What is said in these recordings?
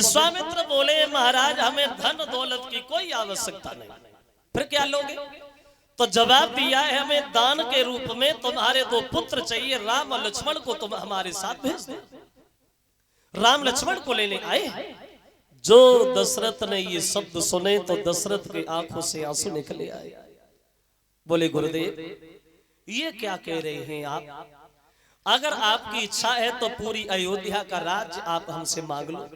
विश्वामित्र बोले महाराज हमें धन दौलत की कोई आवश्यकता नहीं, फिर क्या लोगे? तो जवाब दिया है हमें दान के रूप में तुम्हारे 2 पुत्र चाहिए, राम और लक्ष्मण को तुम हमारे साथ भेज दो। राम लक्ष्मण को लेने आए। जो दशरथ ने ये शब्द सुने तो दशरथ की आंखों से आंसू निकले आए। बोले गुरुदेव ये क्या कह रहे हैं आप? अगर आपकी इच्छा है तो पूरी अयोध्या का राज्य आप हमसे मांग लो,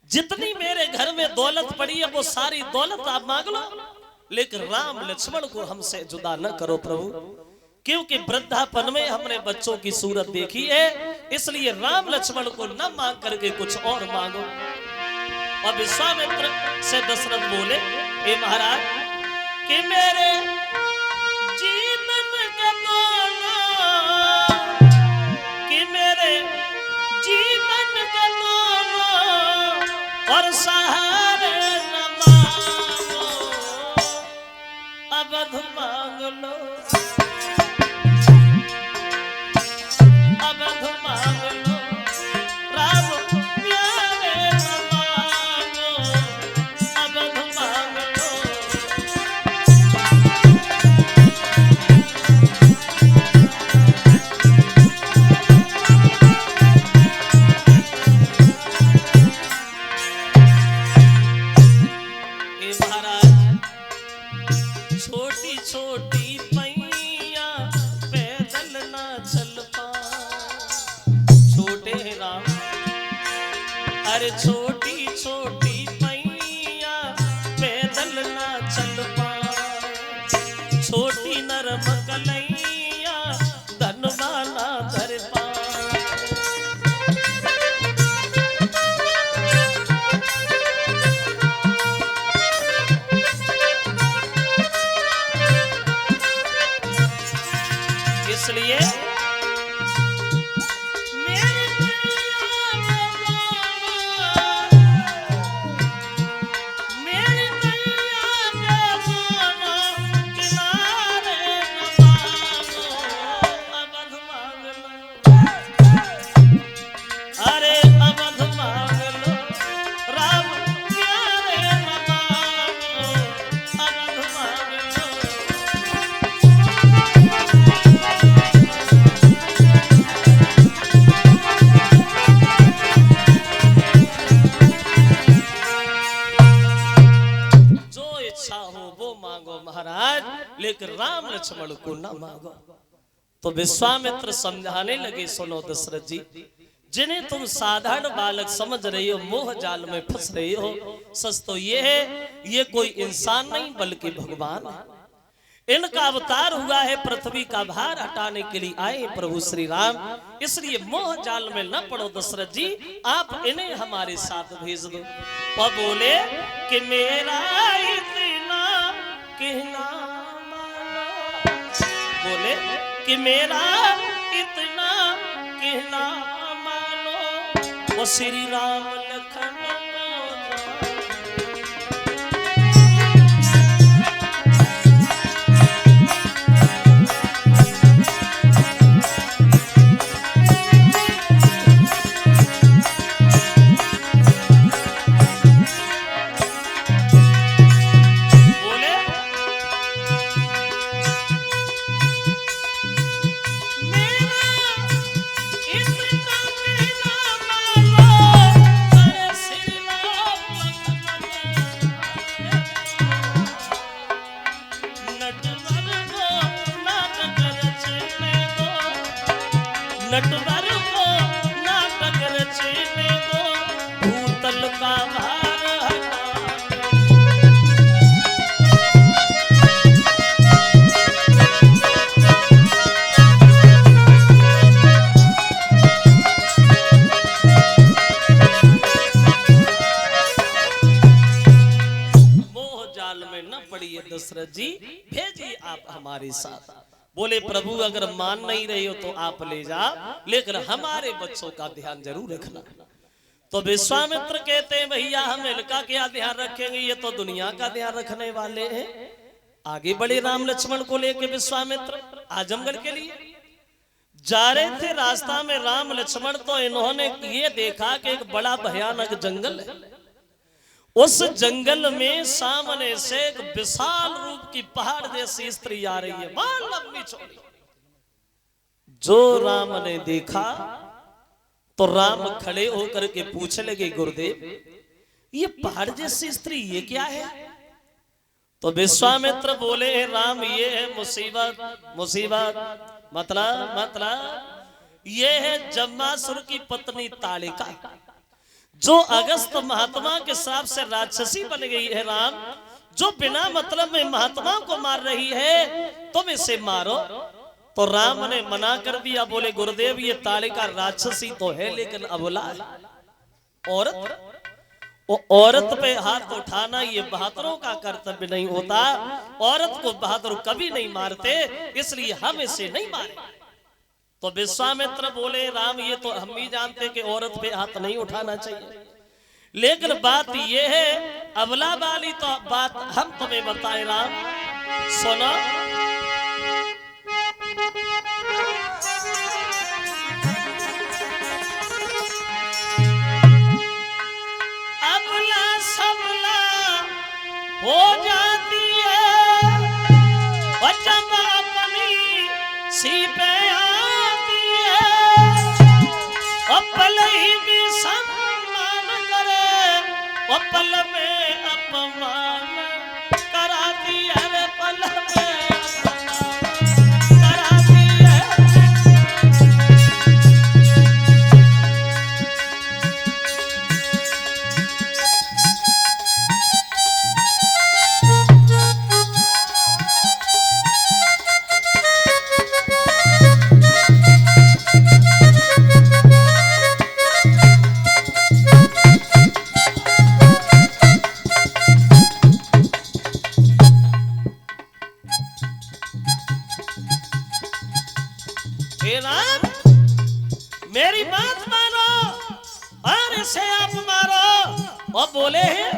जितनी मेरे घर में दौलत पड़ी है वो सारी दौलत आप मांग लो, लेकिन राम लक्ष्मण को हमसे जुदा न करो प्रभु, क्योंकि वृद्धापन में हमने बच्चों की सूरत देखी है, इसलिए राम लक्ष्मण को न मांग करके कुछ और मांगो। और विश्वामित्र से दशरथ बोले हे महाराज कि मेरे जीवन का दोनों, कि मेरे जीवन का दोनों और सहारे न मांगो, अवध मांग लो, अवध मांग लो, राम प्यारे न मांगो, अवध मांग लो। हे महाराज छोटी छोटी पैया पैदल ना चल पाए, छोटे हैं राम, अरे छोटी छोटी पैया पैदल ना चल पाए, छोटी नरम कलैया धनवाना धर पाए। इसलिए मेरी नैया के दोनों किनारे न मांगो, अवध मांग लो, अरे अवध मांग लो, राम प्यारे न मांगो, अवध मांग लो। जो इच्छा हो वो मांगो महाराज, लेकिन राम लक्ष्मण को ना मांगो। तो विश्वामित्र समझाने लगे सुनो दशरथ जी, जिन्हें तुम साधारण बालक समझ रहे हो, मोह जाल में फंस रहे हो, सच तो ये है ये कोई इंसान नहीं बल्कि भगवान है। इनका अवतार हुआ है, पृथ्वी का भार हटाने के लिए आए प्रभु श्री राम, इसलिए मोह जाल में न पड़ो दशरथ जी, आप इन्हें हमारे साथ भेज दो। और बोले कि मेरा इतना कहना मानो, बोले कि मेरा इतना कहना मानो, वो श्री राम लखन नटवर को नाटक रचने दो, भूतल का भार हटा। मोह जाल में न पड़िए दशरथ जी, भेजिए आप हमारे साथ। बोले प्रभु अगर मान नहीं रहे हो तो आप ले जा, लेकिन हमारे बच्चों का ध्यान जरूर रखना। तो विश्वामित्र कहते हैं भैया हम इनका क्या ध्यान रखेंगे, ये तो दुनिया का ध्यान रखने वाले हैं। आगे बढ़े राम लक्ष्मण को लेकर विश्वामित्र आजमगढ़ के लिए। जा रहे थे रास्ता में राम लक्ष्मण, तो इन्होंने ये देखा कि एक बड़ा भयानक जंगल है। उस जंगल में सामने से एक विशाल रूप की पहाड़ जैसी स्त्री आ रही है, बहुत लंबी चौड़ी। जो राम ने देखा तो राम खड़े होकर के पूछने लगे, गुरुदेव ये पहाड़ जैसी स्त्री ये क्या है? तो विश्वामित्र बोले, राम ये है मुसीबत। मुसीबत मतलब ये है जम्मासुर की पत्नी तालिका, जो अगस्त महात्मा के श्राप से राक्षसी बन गई है। राम, जो बिना मतलब में महात्मा को मार रही है, तुम इसे मारो। तो राम ने मना कर दिया, बोले गुरुदेव ये तालिका राक्षसी तो है, लेकिन अबला है। औरत पे हाथ उठाना ये बहादुरों का कर्तव्य नहीं होता। औरत को बहादुर कभी नहीं मारते, इसलिए हम इसे नहीं मारे। तो विश्वामित्र बोले, राम ये तो हम भी जानते कि औरत पे हाथ नहीं उठाना चाहिए, लेकिन बात ये है अबला वाली तो बात हम तुम्हें बताए। राम सुनो, अबला सबला हो जाती है, जब अपनी सी पे पल ही भी सम्मान करे, वो पल में अपमान कराती है, पल में अपमान कराती है। मेरी बात मानो और इसे आप मारो। और बोले हैं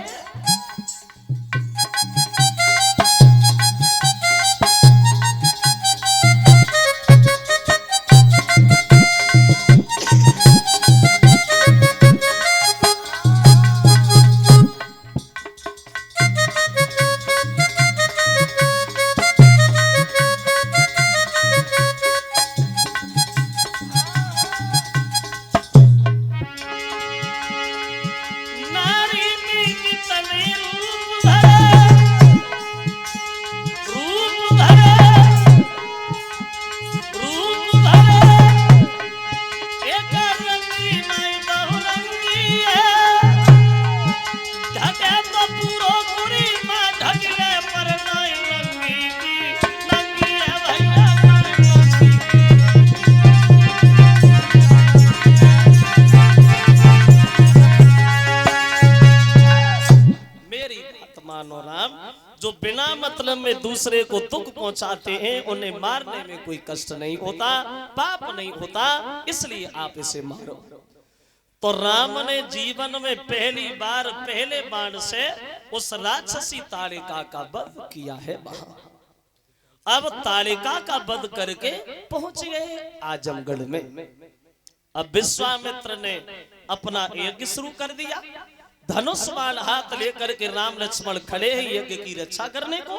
जो बिना मतलब में दूसरे को दुख पहुंचाते हैं, उन्हें मारने में कोई कष्ट नहीं होता, पाप नहीं होता, इसलिए आप इसे मारो। तो राम ने जीवन में पहली बार पहले बाण से उस राक्षसी तालिका का वध किया है। अब तालिका का वध करके पहुंच गए आजमगढ़ में। अब विश्वामित्र ने अपना यज्ञ शुरू कर दिया। धनुष बाण हाथ लेकर के राम लक्ष्मण खड़े हैं यज्ञ की रक्षा करने को।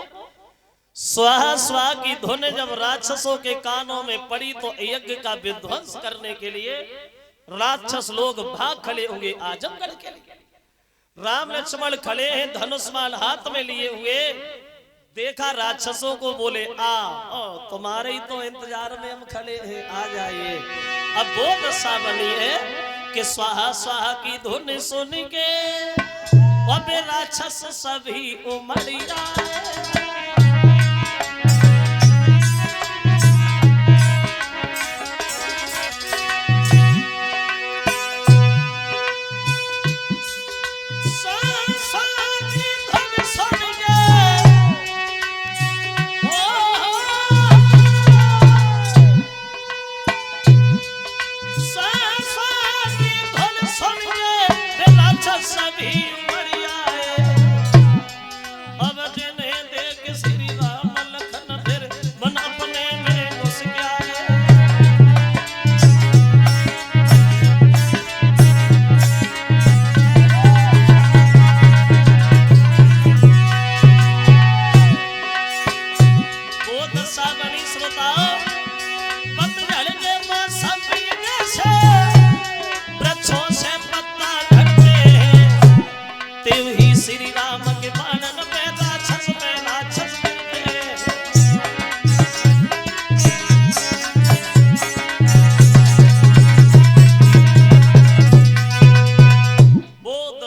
स्वाहा स्वाहा की धुन जब राक्षसों के कानों में पड़ी तो यज्ञ का विध्वंस करने के लिए राक्षस लोग भाग खड़े होंगे आजमगढ़ के लिए। राम लक्ष्मण खड़े हैं धनुष बाण हाथ में लिए हुए। देखा राक्षसों को, बोले तुम्हारे ही तो इंतजार में हम खड़े हैं, आ जाइए। अब वो दशा बनी है कि स्वाहा स्वाहा की धुन सुन के अब राक्षस सभी उमड़ जाए। सभी मर आए, अब जिन्हें देख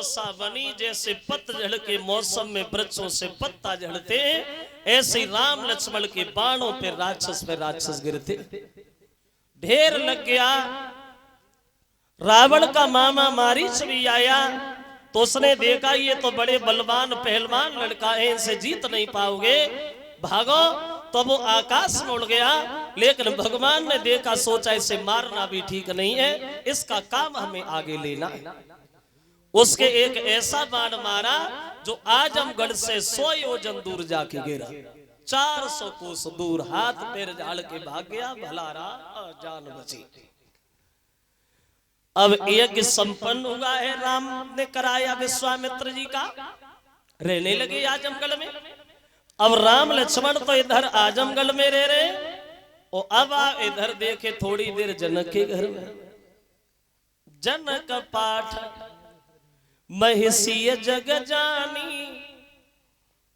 दशा बनी जैसे पतझड़ के मौसम में वृक्षों से पत्ता झड़ते हैं, ऐसे राम लक्ष्मण के बाणों पे राक्षस गिरते। ढेर लग गया। रावण का मामा मारीच भी आया तो उसने देखा ये तो बड़े बलवान पहलवान लड़का है, इनसे जीत नहीं पाओगे, भागो। तो वो आकाश में उड़ गया, लेकिन भगवान ने देखा, सोचा इसे मारना भी ठीक नहीं है, इसका काम हमें आगे लेना है। उसके एक ऐसा बाण मारा जो आजमगढ़ से 100 योजन दूर जाके गिरा, 400 कोस दूर, हाथ पैर झाड़ के भाग गया, भला रहा जान बची। अब यज्ञ संपन्न हुआ है, राम ने कराया विश्वामित्र जी का, रहने लगे आजमगढ़ में। अब राम लक्ष्मण तो इधर आजमगढ़ में रह रहे, और अब इधर देखे थोड़ी देर जनक के घर में। जनक पाठ महिषी जग जानी,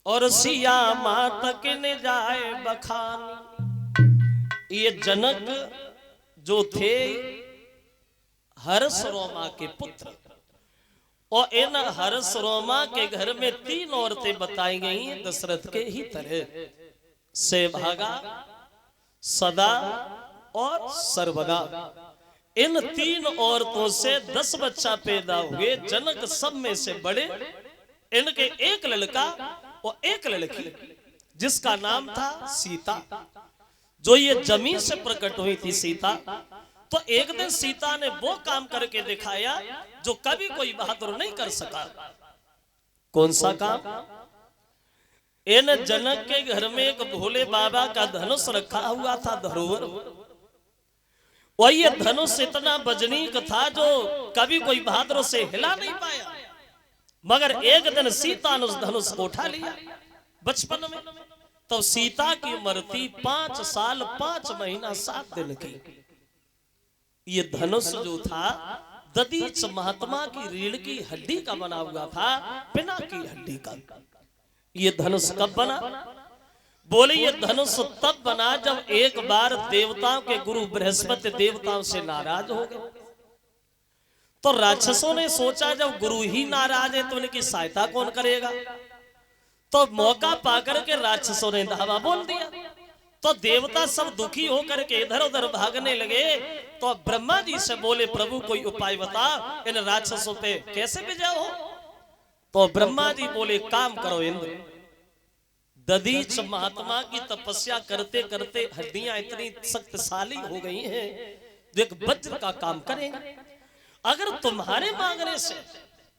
और सिया मात किन जाए बखानी। ये जनक जो थे हर्षरोमा के पुत्र, और इन हर्षरोमा के घर में 3 औरतें बताई गई हैं दशरथ के ही तरह, सेभागा, सदा और सर्वदा। इन 3 औरतों से 10 बच्चा पैदा हुए। जनक सब में से बड़े, इनके एक लड़का और एक लड़की, जिसका नाम था सीता, जो ये जमीन से प्रकट हुई थी सीता। तो एक दिन सीता ने वो काम करके दिखाया जो कभी कोई बहादुर नहीं कर सका। कौन सा काम? इन जनक के घर में एक भोले बाबा का धनुष रखा हुआ था, धरोहर। और ये धनुष इतना वजनीक था जो कभी कोई बहादुर से हिला नहीं पाया। मगर एक दिन सीता ने उस धनुष को उठा लिया बचपन में। तो सीता की उम्र थी 5 साल 5 महीना 7 दिन की। ये धनुष जो था दधीच महात्मा की रीढ़ की हड्डी का बना हुआ था, पिना की हड्डी का। ये धनुष कब बना? बोले ये धनुष तब बना जब एक बार देवताओं के गुरु बृहस्पति देवताओं से नाराज हो गए। तो राक्षसों ने सोचा जब गुरु ही नाराज है तो उनकी सहायता कौन करेगा। तो मौका पाकर के राक्षसों ने धावा बोल दिया। तो देवता सब दुखी होकर के इधर उधर भागने लगे। तो ब्रह्मा जी से बोले प्रभु कोई उपाय बता, इन राक्षसों पे कैसे विजय हो। तो ब्रह्मा जी बोले काम करो इंद्र, दधीच महात्मा की तपस्या करते करते हड्डियां इतनी शक्तिशाली हो गई हैं जो एक वज्र का काम करेंगे। अगर तुम्हारे मांगने से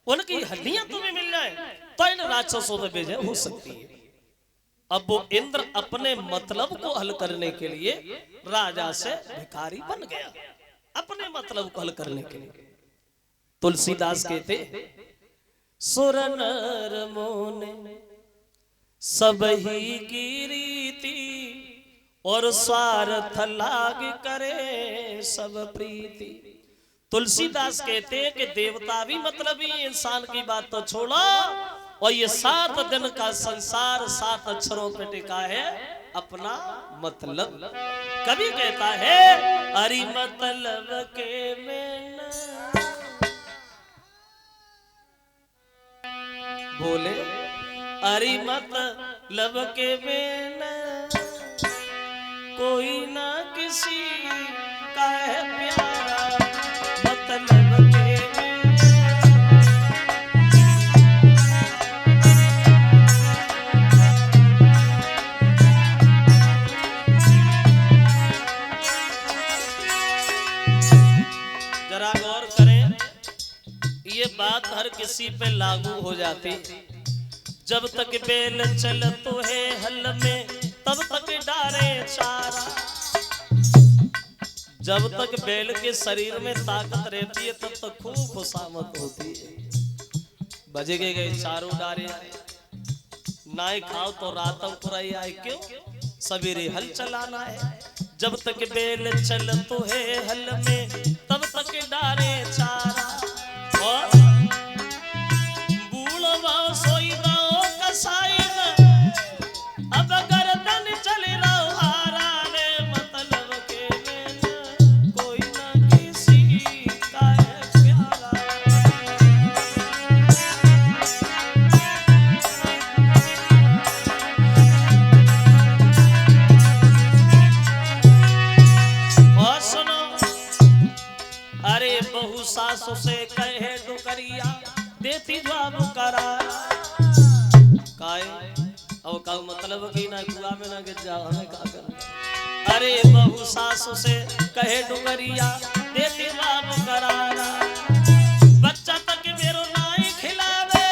उनकी हड्डियां तुम्हें मिल जाए तो इन राक्षसों पे विजय हो सकती है। अब वो इंद्र अपने मतलब को हल करने के लिए राजा से भिखारी बन गया, अपने मतलब को हल करने के लिए। तुलसीदास कहते सुर नर मोने सब ही की रीति, और स्वार्थ लाग करे सब प्रीति। तुलसीदास कहते हैं कि देवता भी मतलब ही, इंसान की बात तो छोड़ो, और ये 7 दिन का संसार 7 अक्षरों पे टिका है, अपना मतलब। कभी कहता है अरि मतलब के में बोले अरि मतलब के में कोई ना किसी का है प्यारा, मतलब के बात हर किसी पे लागू हो जाती। जब तक बेल चलतो है हल में तब तक डारे चारा। जब तक बैल के शरीर में ताकत रहती है तब तक खूब खुशामद होती है। बजे गए चारों डारे आए, नाई खाओ तो रात पुराई आए, क्यों सवेरे हल चलाना है। जब तक बैल चलतो है हल में तब तक डारे चारा। और अब गर्दन चल रहा रे, मतलब के में कोई ना किसी का है प्यारा। करारा काए अब का मतलब कि ना कुआ में ना गिर जाओ हमें का करना। अरे बहु सासु से कहे डुगरिया देती बाप करारा बच्चा तक मेरो नाई खिलावे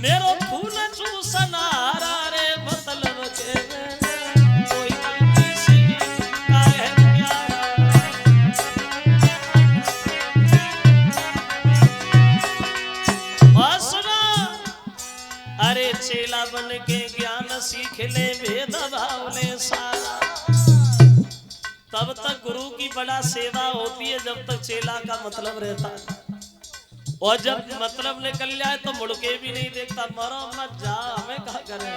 मेरो खून चूसनारा रे मतलब के कोई किसी का है प्यारा। और सुना अरे चेला बन के ज्ञान सीख ले भेद भाव ले सारा तब तक गुरु की बड़ा सेवा होती है जब तक चेला का मतलब रहता है और जब मतलब निकल जाए तो मुड़ के भी नहीं देखता मरो मत जा हमें क्या करें।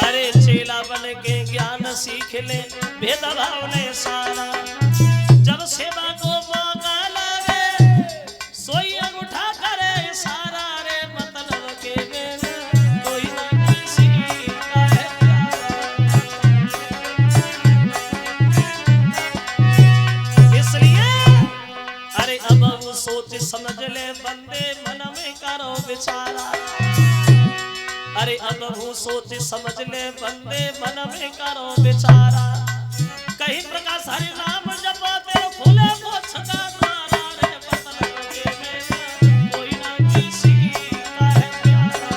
अरे चेला बन के ज्ञान सीख ले भेद भाव ले सारा जब सेवा को मौका लगे सोई अंगूठा करे सारा रे मतलब के कोई ना किसी का है प्यारा। इसलिए अरे अब वो सोच समझ ले बंदे मन में करो विचारा। अरे अब वो सोच समझ ले बंदे मन में करो विचारा कहीं प्रकार हरि नाम जपते फूले मोक्ष का द्वारा रे मतलब के कोई ना किसी का है प्यारा।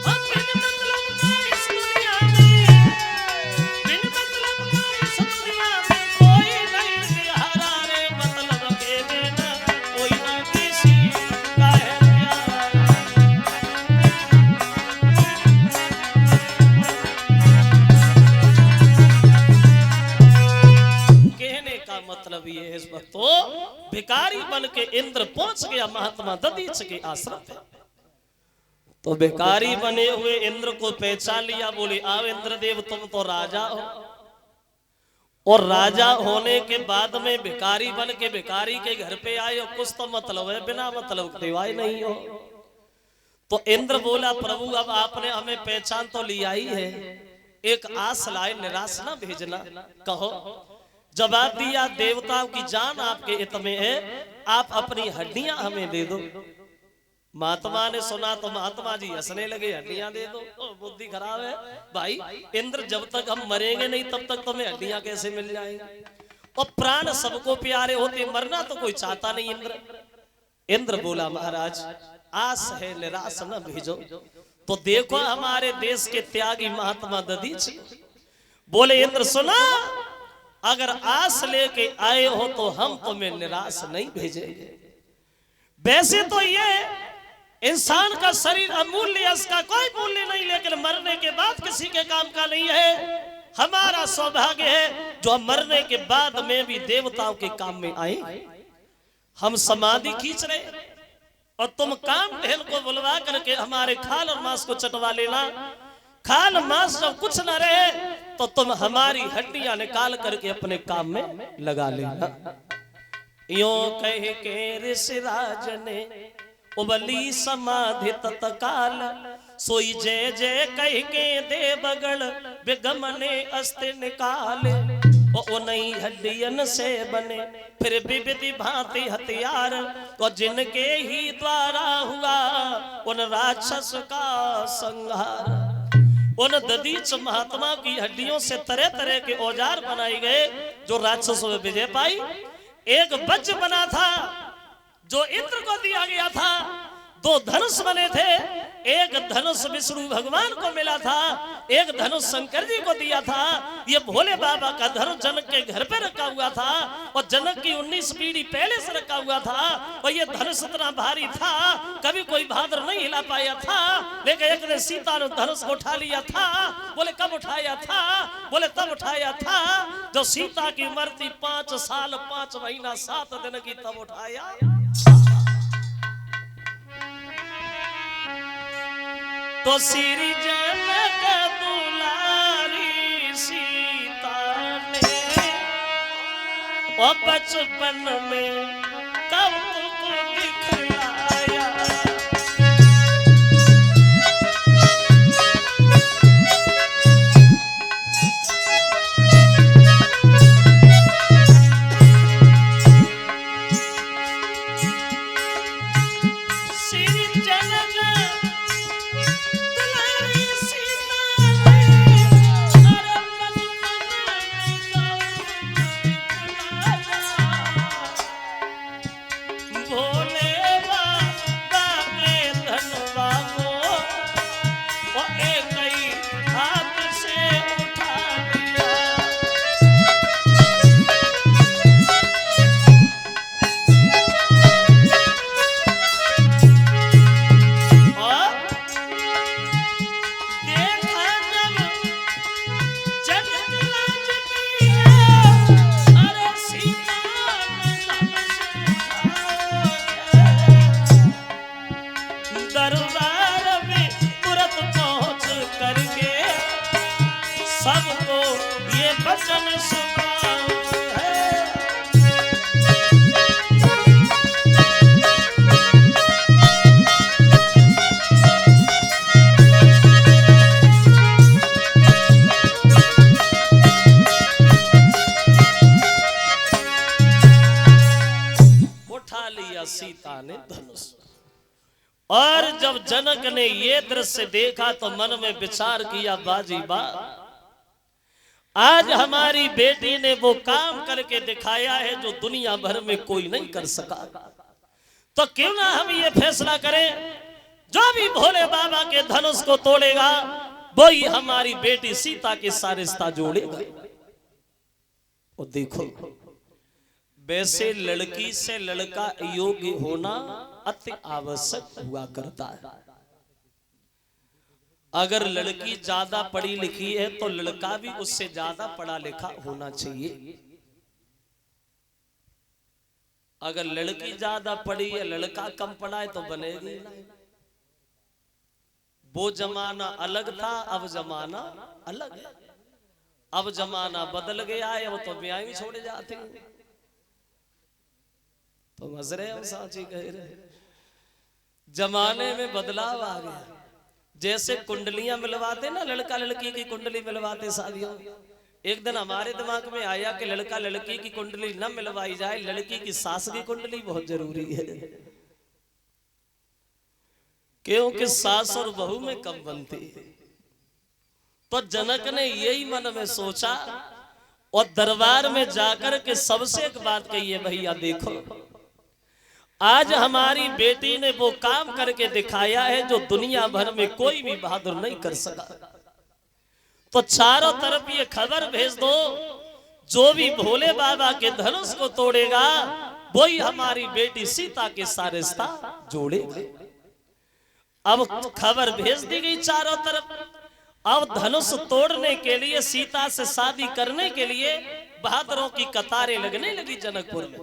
हम बिन मतलब का इस दुनिया में बिन मतलब का इस दुनिया में कोई नहीं प्यारा रे मतलब के बिना कोई ना किसी का है प्यारा। कहने का मतलब ये है इस वक्त तो भिखारी बन के इंद्र पहुंच गया महात्मा दधीच के आश्रम पे तो भिखारी बने हुए इंद्र को पहचान लिया बोले आओ इंद्रदेव तुम तो राजा हो और राजा होने के बाद में भिखारी बन के भिखारी के घर पे आए और कुछ तो मतलब है बिना मतलब के आए नहीं हो। तो इंद्र बोला प्रभु अब आपने हमें पहचान तो लिया ही है एक आस लाए निराश ना भेजना कहो। जवाब दिया देवताओं की जान आपके हित में है आप अपनी हड्डियां हमें दे दो। महात्मा ने सुना तो महात्मा जी हंसने लगे हड्डियां दे दो तो बुद्धि खराब है भाई इंद्र जब तक हम मरेंगे नहीं तब तक तुम्हें हड्डियां कैसे मिल जाएंगी और प्राण सबको प्यारे होते मरना तो कोई चाहता नहीं। इंद्र बोला महाराज आस है निराश न भेजो। तो देखो हमारे देश के त्यागी महात्मा दधीच बोले इंद्र सुना अगर आस लेके आए हो तो हम तुम्हें निराश नहीं भेजेंगे। वैसे तो ये इंसान का शरीर अमूल्य है इसका कोई मूल्य नहीं लेकिन मरने के बाद किसी के काम का नहीं है। हमारा सौभाग्य है जो मरने के बाद में भी देवताओं के काम में आए। हम समाधि खींच रहे और तुम काम ढेल को बुलवा करके हमारे खाल और मांस को चटवा लेना। खाल मांस जब कुछ न रहे तो तुम हमारी हड्डियां निकाल करके अपने काम में लगा लेना। यों कह के ऋषिराज ने उबली समाधि तत्काल सोई जय जय कह के देवगण विगमने अस्त्र निकाले और नई हड्डियन से बने फिर विविधि भांति हथियार तो जिनके ही द्वारा हुआ उन राक्षस का संहार। उन दधीच महात्मा की हड्डियों से तरह तरह के औजार बनाए गए जो राक्षसों में विजय पाई। एक वज्र बना था जो इंद्र को दिया गया था। दो धनुष बने थे एक धनुष विष्णु भगवान को मिला था एक धनुष शंकर जी को दिया था। ये भोले बाबा का धनुष जनक के घर पे रखा हुआ था और जनक की 19 पीढ़ी पहले से रखा हुआ था और ये धनुष इतना भारी था कभी कोई बहादुर नहीं हिला पाया था। लेकिन एक दिन सीता ने धनुष को उठा लिया था। बोले कब उठाया था? बोले तब उठाया था जो सीता की उम्र थी 5 साल 5 महीना 7 दिन की तब उठाया। तो श्री जनक दुलारी सीता ने और बचपन में कौतुक दिखलाया। उठा लिया सीता ने धनुष। और जब जनक ने ये दृश्य देखा तो मन में विचार किया, बाजी बा, आज हमारी बेटी ने वो काम करके दिखाया है जो दुनिया भर में कोई नहीं कर सका। तो क्यों ना हम ये फैसला करें, जो भी भोले बाबा के धनुष को तोड़ेगा वो ही हमारी बेटी सीता के साथ रिश्ता जोड़ेगा। और देखो, वैसे लड़की से लड़का योग्य होना अति आवश्यक हुआ करता है। अगर लड़की ज्यादा पढ़ी लिखी है तो लड़का भी उससे ज्यादा पढ़ा लिखा होना चाहिए। अगर लड़की ज्यादा पढ़ी है लड़का कम पढ़ा है तो बनेगी नहीं। वो जमाना अलग था, अब जमाना अलग है। अब जमाना बदल गया है, वो तो ब्याह ही छोड़े जाते हैं। तो हंस रहे हम, साची कह रहे, जमाने में बदलाव आ गया। जैसे कुंडलियां मिलवाते ना, लड़का लड़की की कुंडली मिलवाते शादियों, एक दिन हमारे दिमाग में आया कि लड़का लड़की की कुंडली न मिलवाई जाए, लड़की की सास की कुंडली बहुत जरूरी है, क्योंकि सास और बहू में कम बनती है। तो जनक ने यही मन में सोचा और दरबार में जाकर के सबसे एक बात कही है, भैया देखो, आज हमारी बेटी ने वो काम करके दिखाया है जो दुनिया भर में कोई भी बहादुर नहीं कर सका। तो चारों तरफ ये खबर भेज दो, जो भी भोले बाबा के धनुष को तोड़ेगा वही हमारी बेटी सीता के साथ रिश्ता जोड़ेगा। अब खबर भेज दी गई चारों तरफ। अब धनुष तोड़ने के लिए, सीता से शादी करने के लिए बहादुरों की कतारें लगने लगी जनकपुर में।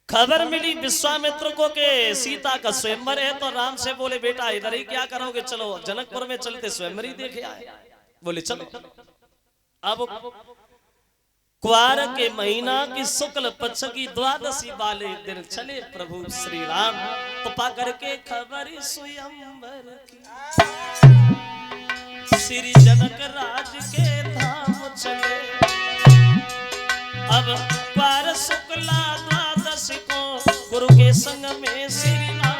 खबर मिली विश्वामित्र को के सीता का स्वयंवर है, तो राम से बोले, बेटा इधर ही क्या करोगे, चलो जनकपुर में चलते स्वयंवर ही देखे आए। बोले चलो। अब क्वार के महीना की शुक्ल पक्ष की द्वादशी वाले दिन चले प्रभु श्री राम। तो पकड़ के खबर स्वयंवर की श्री जनक राज के धाम चले। अब क्वार शुक्ला द्वादशी को गुरु के संग में श्री राम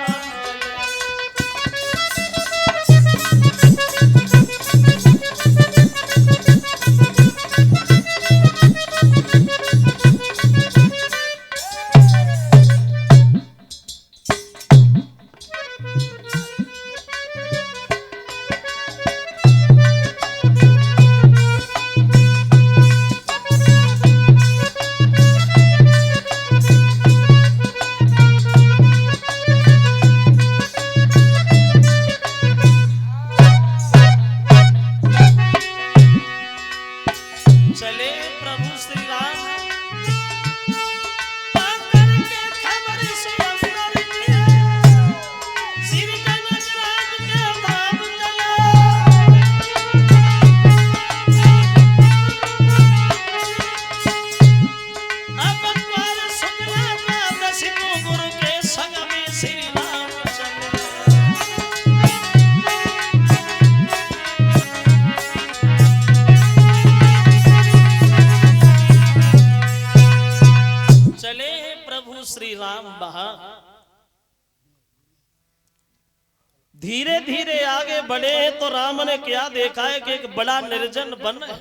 धीरे धीरे आगे बढ़े तो राम ने क्या देखा है कि एक बड़ा निर्जन वन है,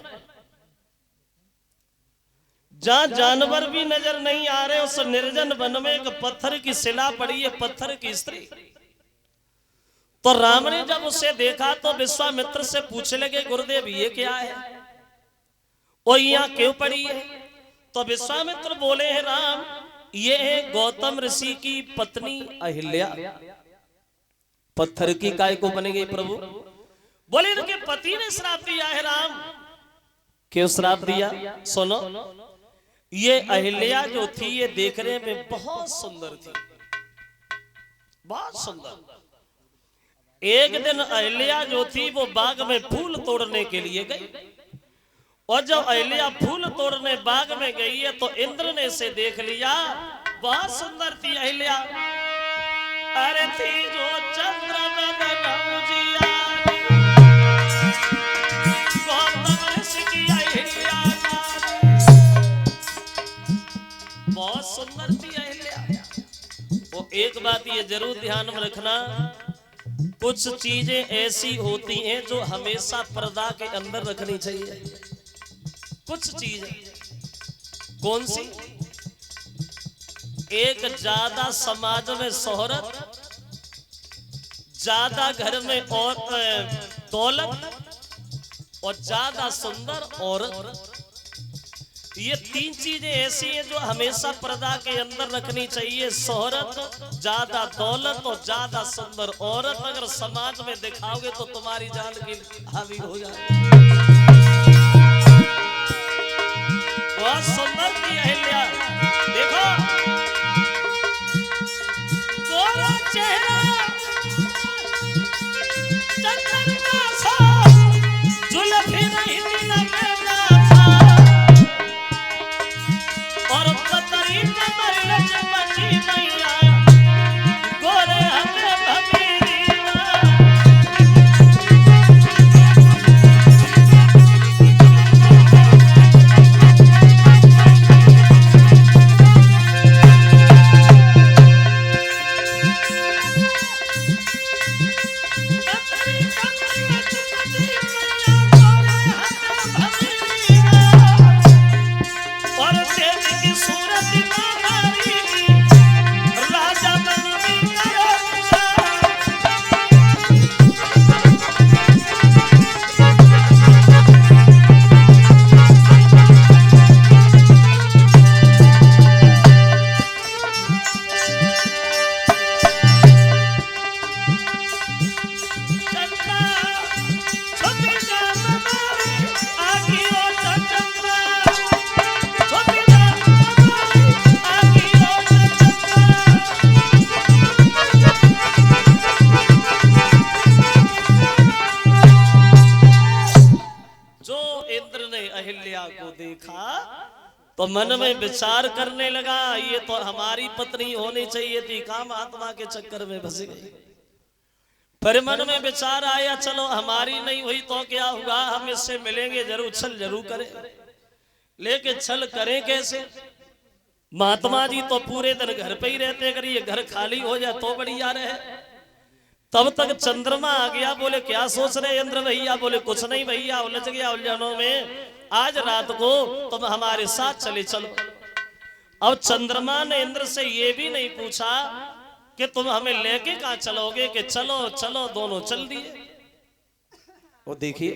जहां जानवर भी नजर नहीं आ रहे। उस निर्जन वन में एक पत्थर की शिला पड़ी है, पत्थर की स्त्री। तो राम ने जब उसे देखा तो विश्वामित्र से पूछने लगे, गुरुदेव ये क्या है, और यहाँ क्यों पड़ी है? तो विश्वामित्र बोले हैं, राम ये है गौतम ऋषि की पत्नी अहिल्या। पत्थर की काय को बने गई प्रभु? बोले इनके पति ने श्राप दिया है। राम क्यों श्राप दिया? सुनो, ये अहिल्या जो थी ये देखने में बहुत सुंदर थी, बहुत सुंदर। एक दिन अहिल्या जो थी वो बाग में फूल तोड़ने के लिए गई और जब अहिल्या फूल तोड़ने बाग में गई है तो इंद्र ने इसे देख लिया। बहुत सुंदर थी अहिल्या। अरे थी जो चंद्र बहुत सुंदर थी अहिल्या। वो एक बात ये जरूर ध्यान में रखना, कुछ चीजें ऐसी होती हैं जो हमेशा पर्दा के अंदर रखनी चाहिए। कुछ चीजें कौन सी? एक ज्यादा समाज में शोहरत, ज्यादा घर में और दौलत और ज्यादा सुंदर औरत, ये तीन चीजें ऐसी हैं जो हमेशा पर्दा के अंदर रखनी चाहिए। शोहरत, ज्यादा दौलत और ज्यादा सुंदर औरत अगर समाज में दिखाओगे तो तुम्हारी जान की हावी हो जाएगी। बहुत सुंदर थी अहिल्या। देखो गोरा चेहरा चंद्रमा सा, जुल्फी नहीं लपेटा था, और पतरी कमर लचपची मैया, गोरे हमें भमीरीना। को देखा तो मन में विचार करने लगा, ये तो हमारी पत्नी होनी चाहिए थी, काम आत्मा के चक्कर में फंस गई। फिर मन में विचार आया, चलो हमारी नहीं हुई तो क्या हुआ, हम इससे मिलेंगे जरूर, छल जरूर करें। लेकिन छल करें कैसे? महात्मा जी तो पूरे दिन घर पे ही रहते, अगर ये घर खाली हो जाए तो बढ़िया रहे। तब तक चंद्रमा आ गया। बोले क्या सोच रहे इंद्र भैया? बोले कुछ नहीं भैया, उलझ गया उलझनों में, आज रात को तुम हमारे साथ चले चलो। अब चंद्रमा ने इंद्र से ये भी नहीं पूछा कि तुम हमें लेके कहां चलोगे, कि चलो चलो, दोनों चल दिए। वो देखिए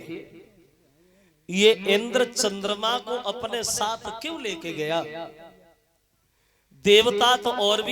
ये इंद्र चंद्रमा को अपने साथ क्यों लेके गया? देवता तो और भी